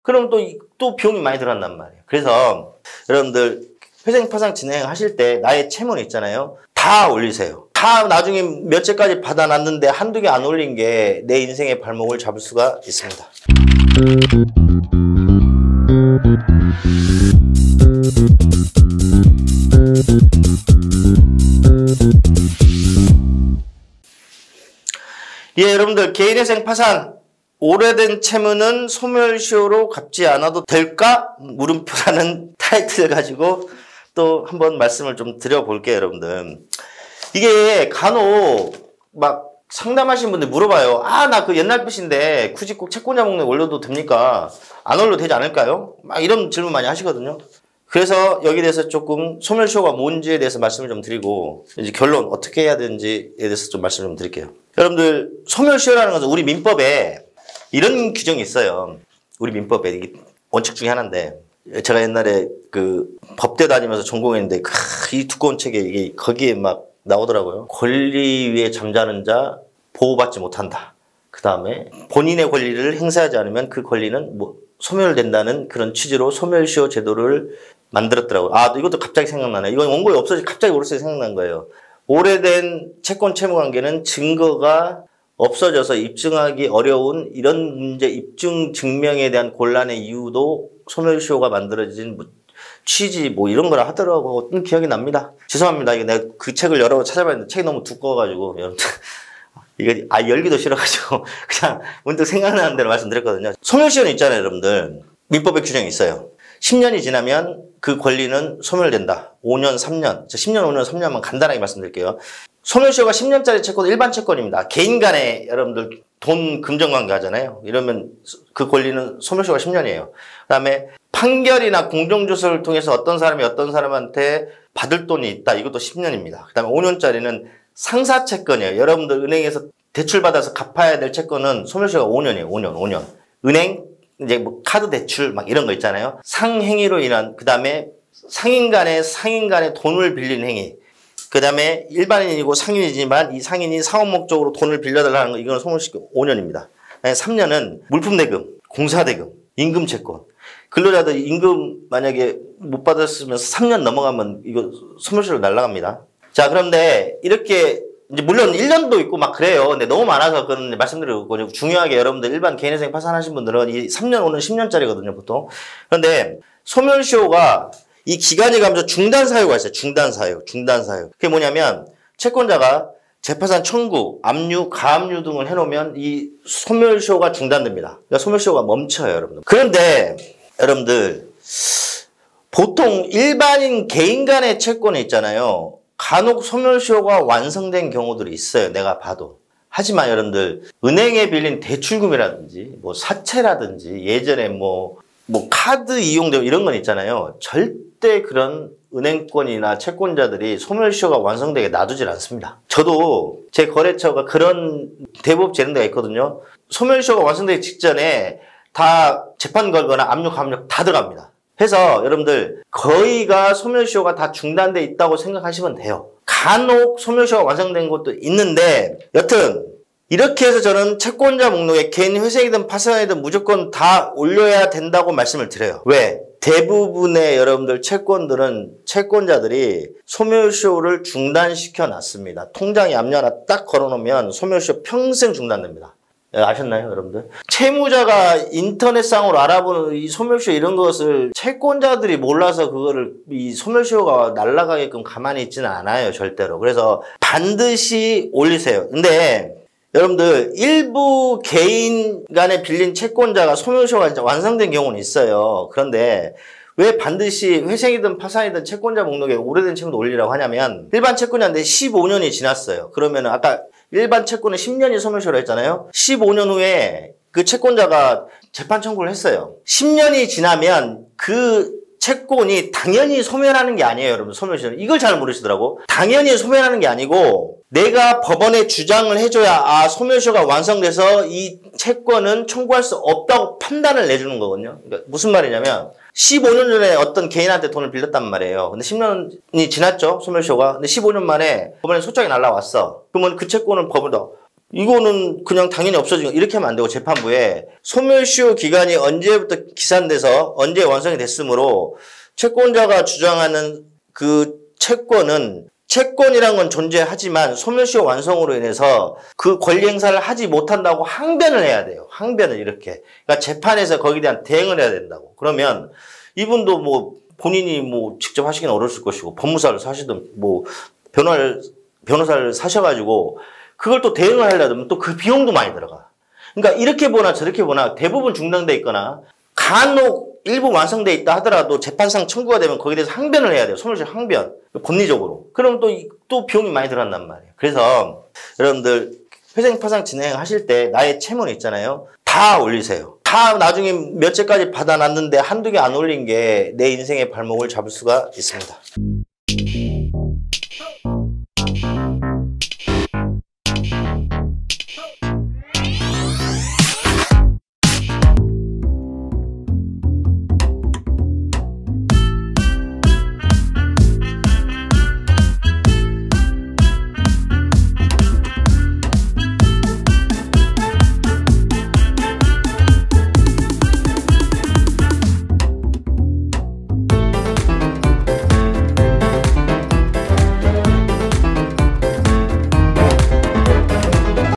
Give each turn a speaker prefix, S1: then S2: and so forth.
S1: 그럼 또 비용이 많이 들어간단 말이에요. 그래서 여러분들 회생 파산 진행하실 때 나의 채무는 있잖아요. 다 올리세요. 다 나중에 몇 채까지 받아놨는데 한두 개 안 올린 게 내 인생의 발목을 잡을 수가 있습니다. 예, 여러분들 개인회생 파산 오래된 채무는 소멸시효로 갚지 않아도 될까? 물음표라는 타이틀을 가지고 또 한번 말씀을 좀 드려볼게요, 여러분들. 이게 간혹 막 상담하신 분들 물어봐요. 아, 나 그 옛날 빚인데 굳이 꼭 채권자 목록에 올려도 됩니까? 안 올려도 되지 않을까요? 막 이런 질문 많이 하시거든요. 그래서 여기에 대해서 조금 소멸시효가 뭔지에 대해서 말씀을 좀 드리고 이제 결론 어떻게 해야 되는지에 대해서 좀 말씀을 좀 드릴게요. 여러분들 소멸시효라는 것은 우리 민법에 이런 규정이 있어요. 우리 민법에 이게 원칙 중에 하나인데 제가 옛날에 그 법대 다니면서 전공했는데 이 두꺼운 책에 이게 거기에 막 나오더라고요. 권리 위에 잠자는 자 보호받지 못한다. 그 다음에 본인의 권리를 행사하지 않으면 그 권리는 뭐 소멸된다는 그런 취지로 소멸시효 제도를 만들었더라고요. 아, 이것도 갑자기 생각나네. 이건 원고에 없어지 갑자기 오르스에 생각난 거예요. 오래된 채권 채무 관계는 증거가 없어져서 입증하기 어려운 이런 문제 입증 증명에 대한 곤란의 이유도 소멸시효가 만들어진 취지 뭐 이런 거라 하더라고. 어떤 기억이 납니다. 죄송합니다. 이게 내가 그 책을 여러 번 찾아봤는데 책이 너무 두꺼워가지고 여러분들 이게 열기도 싫어가지고 그냥 문득 생각나는 대로 말씀드렸거든요. 소멸시효는 있잖아요, 여러분들. 민법의 규정이 있어요. 10년이 지나면 그 권리는 소멸된다. 5년, 3년. 10년, 5년, 3년만 간단하게 말씀드릴게요. 소멸시효가 10년짜리 채권은 일반 채권입니다. 개인 간에 여러분들 돈 금전 관계 하잖아요. 이러면 그 권리는 소멸시효가 10년이에요. 그 다음에 판결이나 공정조사를 통해서 어떤 사람이 어떤 사람한테 받을 돈이 있다. 이것도 10년입니다. 그 다음에 5년짜리는 상사채권이에요. 여러분들 은행에서 대출받아서 갚아야 될 채권은 소멸시효가 5년이에요. 5년. 은행, 이제 뭐 카드 대출 막 이런 거 있잖아요. 상행위로 인한, 그 다음에 상인 간에 돈을 빌린 행위. 그 다음에 일반인이고 상인이지만 이 상인이 사업 목적으로 돈을 빌려달라는 거, 이거는 소멸시효 5년입니다. 3년은 물품대금, 공사대금, 임금채권. 근로자들 임금 만약에 못 받았으면 3년 넘어가면 이거 소멸시효로 날아갑니다. 자, 그런데 이렇게 이제 물론 1년도 있고 막 그래요. 근데 너무 많아서 그런 말씀드리고 중요하게 여러분들 일반 개인회생 파산하신 분들은 이 3년, 5년, 10년짜리거든요, 보통. 그런데 소멸시효가 이 기간이 가면서 중단 사유가 있어요. 중단 사유. 그게 뭐냐면 채권자가 재파산 청구, 압류, 가압류 등을 해놓으면 이 소멸시효가 중단됩니다. 그러니까 소멸시효가 멈춰요, 여러분들. 그런데 여러분들 보통 일반인 개인 간의 채권이 있잖아요. 간혹 소멸시효가 완성된 경우들이 있어요. 내가 봐도. 하지만 여러분들 은행에 빌린 대출금이라든지 뭐 사채라든지 예전에 뭐 카드 이용되고 이런 건 있잖아요. 절대 그런 은행권이나 채권자들이 소멸시효가 완성되게 놔두질 않습니다. 저도 제 거래처가 그런 대부업 재능대가 있거든요. 소멸시효가 완성되기 직전에 다 재판 걸거나 압류, 감력 다 들어갑니다. 해서 여러분들 거의가 소멸시효가 다 중단돼 있다고 생각하시면 돼요. 간혹 소멸시효가 완성된 것도 있는데 여튼 이렇게 해서 저는 채권자 목록에 개인 회생이든 파산이든 무조건 다 올려야 된다고 말씀을 드려요. 왜? 대부분의 여러분들 채권들은 채권자들이 소멸시효를 중단시켜 놨습니다. 통장에 압류 하나 딱 걸어놓으면 소멸시효 평생 중단됩니다. 아셨나요, 여러분들? 채무자가 인터넷상으로 알아보는 이 소멸시효 이런 것을 채권자들이 몰라서 그거를 이 소멸시효가 날아가게끔 가만히 있지는 않아요, 절대로. 그래서 반드시 올리세요. 근데 여러분들 일부 개인 간에 빌린 채권자가 소멸시효가 완성된 경우는 있어요. 그런데 왜 반드시 회생이든 파산이든 채권자 목록에 오래된 채무도 올리라고 하냐면 일반 채권자인데 15년이 지났어요. 그러면 아까 일반 채권은 10년이 소멸시효로 했잖아요. 15년 후에 그 채권자가 재판 청구를 했어요. 10년이 지나면 그 채권이 당연히 소멸하는 게 아니에요, 여러분. 소멸시효는. 이걸 잘 모르시더라고. 당연히 소멸하는 게 아니고 내가 법원에 주장을 해줘야 소멸시효가 완성돼서 이 채권은 청구할 수 없다고 판단을 내주는 거거든요. 그러니까 무슨 말이냐면 15년 전에 어떤 개인한테 돈을 빌렸단 말이에요. 근데 10년이 지났죠, 소멸시효가. 근데 15년 만에 법원에 소장이 날라왔어. 그러면 그 채권을 법원도 이거는 그냥 당연히 없어지고 이렇게 하면 안 되고 재판부에 소멸시효 기간이 언제부터 기산돼서 언제 완성이 됐으므로 채권자가 주장하는 그 채권이란 건 존재하지만 소멸시효 완성으로 인해서 그 권리 행사를 하지 못한다고 항변을 해야 돼요. 항변을 이렇게. 그러니까 재판에서 거기에 대한 대응을 해야 된다고. 그러면 이분도 뭐 본인이 뭐 직접 하시기는 어려울 것이고 법무사를 사시든 뭐 변호사를 사셔가지고 그걸 또 대응을 하려면 또 그 비용도 많이 들어가. 그러니까 이렇게 보나 저렇게 보나 대부분 중단돼 있거나 간혹 일부 완성돼 있다 하더라도 재판상 청구가 되면 거기에 대해서 항변을 해야 돼요. 소멸시효 항변. 법리적으로. 그럼 또 비용이 많이 들어간단 말이에요. 그래서 여러분들 회생파상 진행하실 때 나의 채무는 있잖아요. 다 올리세요. 다 나중에 몇 채까지 받아놨는데 한두 개 안 올린 게 내 인생의 발목을 잡을 수가 있습니다.